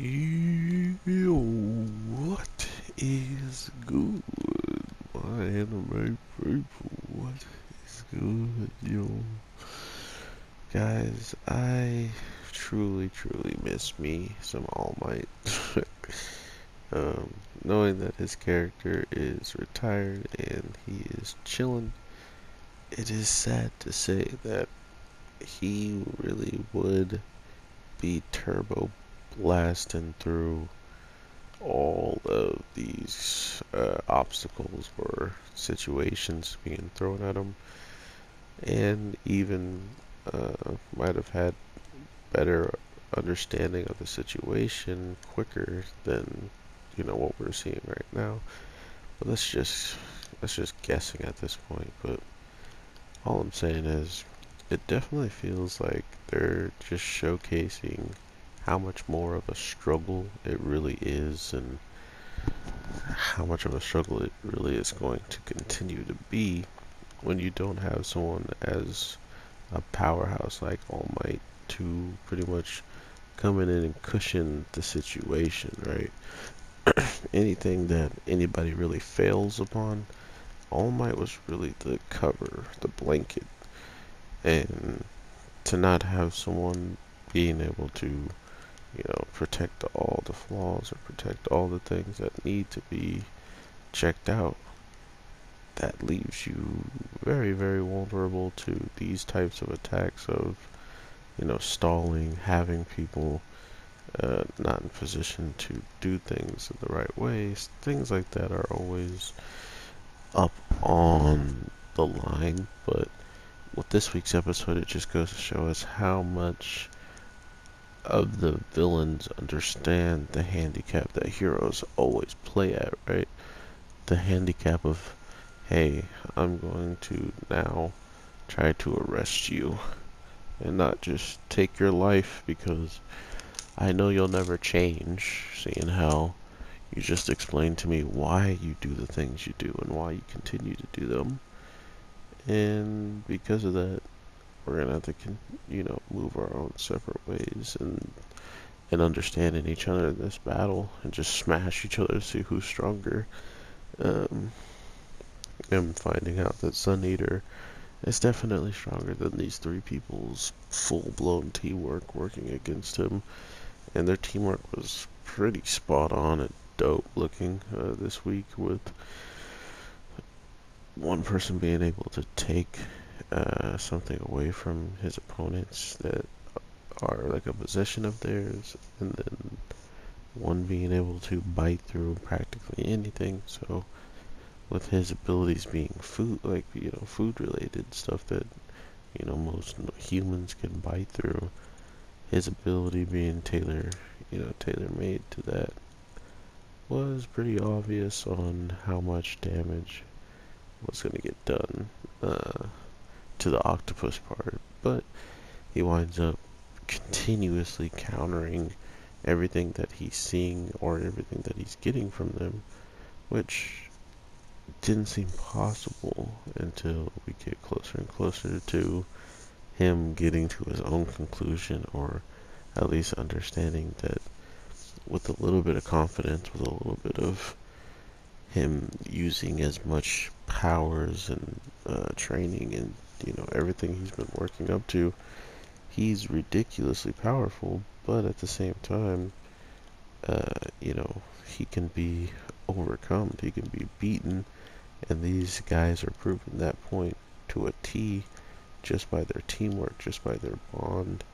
Yo, what is good, my anime people? What is good, yo? Guys, I truly miss me some All Might. Knowing that his character is retired and he is chilling, it is sad to say that he really would be turbo blasting through all of these obstacles or situations being thrown at him, and even might have had better understanding of the situation quicker than what we're seeing right now. But that's just guessing at this point. But all I'm saying is, it definitely feels like they're just showcasing how much more of a struggle it really is, and how much of a struggle it really is going to continue to be when you don't have someone as a powerhouse like All Might to pretty much come in and cushion the situation, right? Anything that anybody really fails upon, All Might was really the cover, the blanket, and to not have someone being able to, protect all the flaws or protect all the things that need to be checked out, that leaves you very vulnerable to these types of attacks of, stalling, having people not in position to do things in the right ways. Things like that are always up on the line, but with this week's episode, it just goes to show us how much of the villains understand the handicap that heroes always play at, right? The handicap of, hey, I'm going to now try to arrest you and not just take your life because I know you'll never change, seeing how you just explained to me why you do the things you do and why you continue to do them. And because of that, we're gonna have to, move our own separate ways and understanding each other in this battle and just smash each other to see who's stronger. Um, I'm finding out that Suneater is definitely stronger than these three people's full-blown teamwork working against him, and their teamwork was pretty spot on and dope looking this week, with one person being able to take something away from his opponents that are like a possession of theirs, and then one being able to bite through practically anything. So with his abilities being food, like, food related stuff that, most humans can bite through, his ability being tailor made to that was pretty obvious on how much damage was going to get done to the octopus part. But he winds up continuously countering everything that he's seeing or everything that he's getting from them, which didn't seem possible until we get closer and closer to him getting to his own conclusion, or at least understanding that with a little bit of confidence, with a little bit of him using as much powers and training and everything he's been working up to, he's ridiculously powerful. But at the same time, he can be overcome, he can be beaten, and these guys are proving that point to a T, just by their teamwork, just by their bond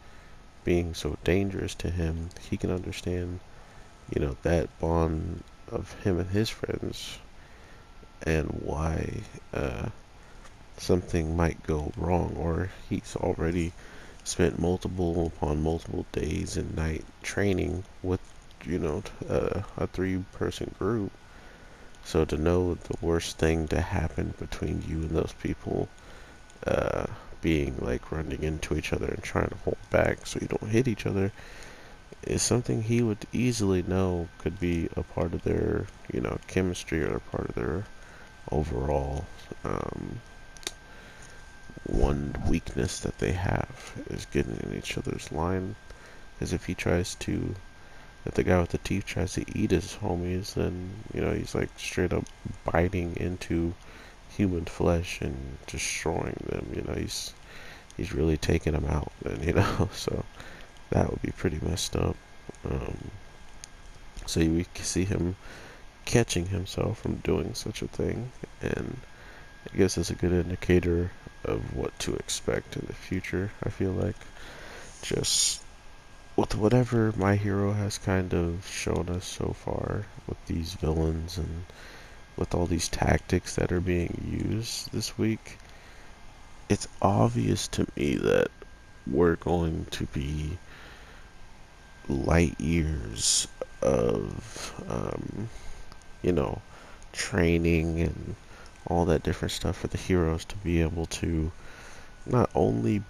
being so dangerous to him. He can understand, that bond of him and his friends, and why something might go wrong, or he's already spent multiple upon multiple days and night training with, a three-person group. So to know the worst thing to happen between you and those people, uh, being like running into each other and trying to hold back so you don't hit each other, is something he would easily know could be a part of their, chemistry, or a part of their overall, one weakness that they have is getting in each other's line. Because if he tries to if the guy with the teeth tries to eat his homies, then, he's like straight up biting into human flesh and destroying them. He's really taking them out, and so that would be pretty messed up. Um, so we see him catching himself from doing such a thing, and I guess it's a good indicator of what to expect in the future. I feel like just with whatever my hero has kind of shown us so far with these villains and with all these tactics that are being used this week, it's obvious to me that we're going to be light years of, you know, training and all that different stuff for the heroes to be able to not only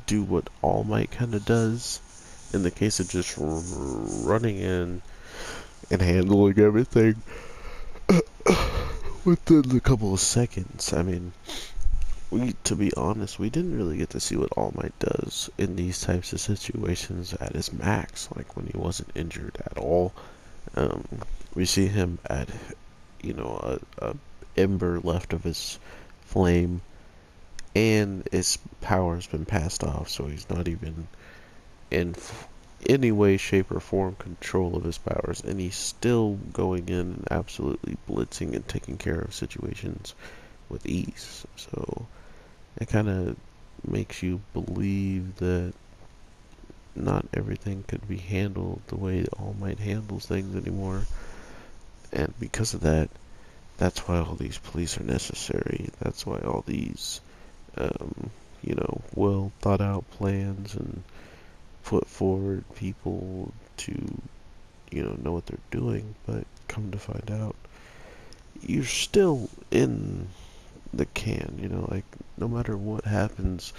do what All Might kind of does in the case of just running in and handling everything within a couple of seconds. I mean, to be honest, we didn't really get to see what All Might does in these types of situations at his max, like when he wasn't injured at all. Um, we see him at, a ember left of his flame, and his power's been passed off, so he's not even in any way, shape, or form control of his powers, and he's still going in and absolutely blitzing and taking care of situations with ease. So it kind of makes you believe that not everything could be handled the way All Might handles things anymore. And because of that, that's why all these police are necessary. That's why all these, well thought out plans and put forward people to, know what they're doing. But come to find out, you're still in the can, like no matter what happens,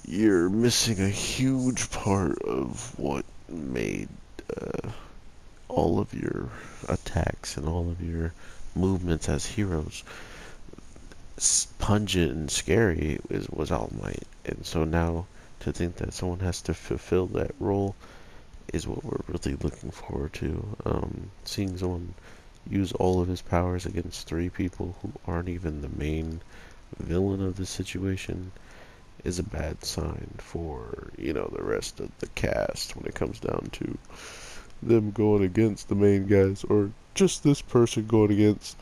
you're missing a huge part of what made all of your attacks and all of your movements as heroes pungent and scary was All Might. And so now to think that someone has to fulfill that role is what we're really looking forward to. Seeing someone use all of his powers against three people who aren't even the main villain of the situation is a bad sign for, the rest of the cast when it comes down to them going against the main guys, or just this person going against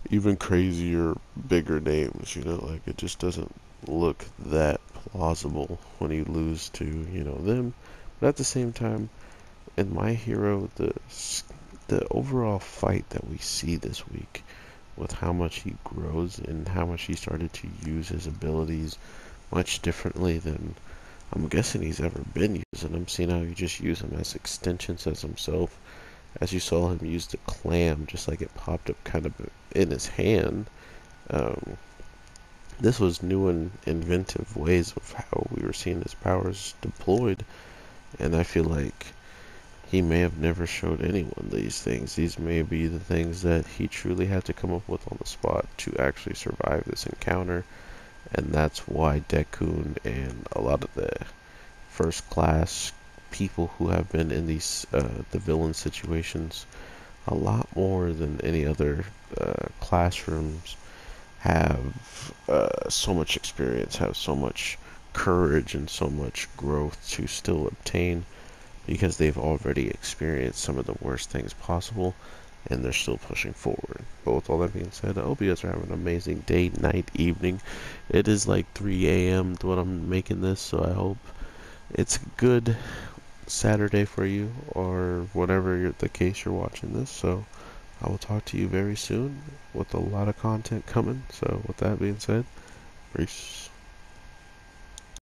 even crazier, bigger names, like it just doesn't look that plausible when you lose to, them. But at the same time, in my hero, the overall fight that we see this week with how much he grows and how much he started to use his abilities much differently than I'm guessing he's ever been using. I'm seeing how he just used them as extensions as himself. As you saw him use the clam, just like it popped up kind of in his hand. Um, this was new and inventive ways of how we were seeing his powers deployed, and I feel like he may have never showed anyone these things. These may be the things that he truly had to come up with on the spot to actually survive this encounter, and that's why Dekun and a lot of the first class people who have been in these the villain situations a lot more than any other classrooms have so much experience, have so much courage and so much growth to still obtain, because they've already experienced some of the worst things possible and they're still pushing forward. But with all that being said, I hope you guys are having an amazing day, night, evening. It is like 3 a.m. when I'm making this, so I hope it's a good Saturday for you, or whatever the case you're watching this. So I will talk to you very soon with a lot of content coming. So with that being said, peace.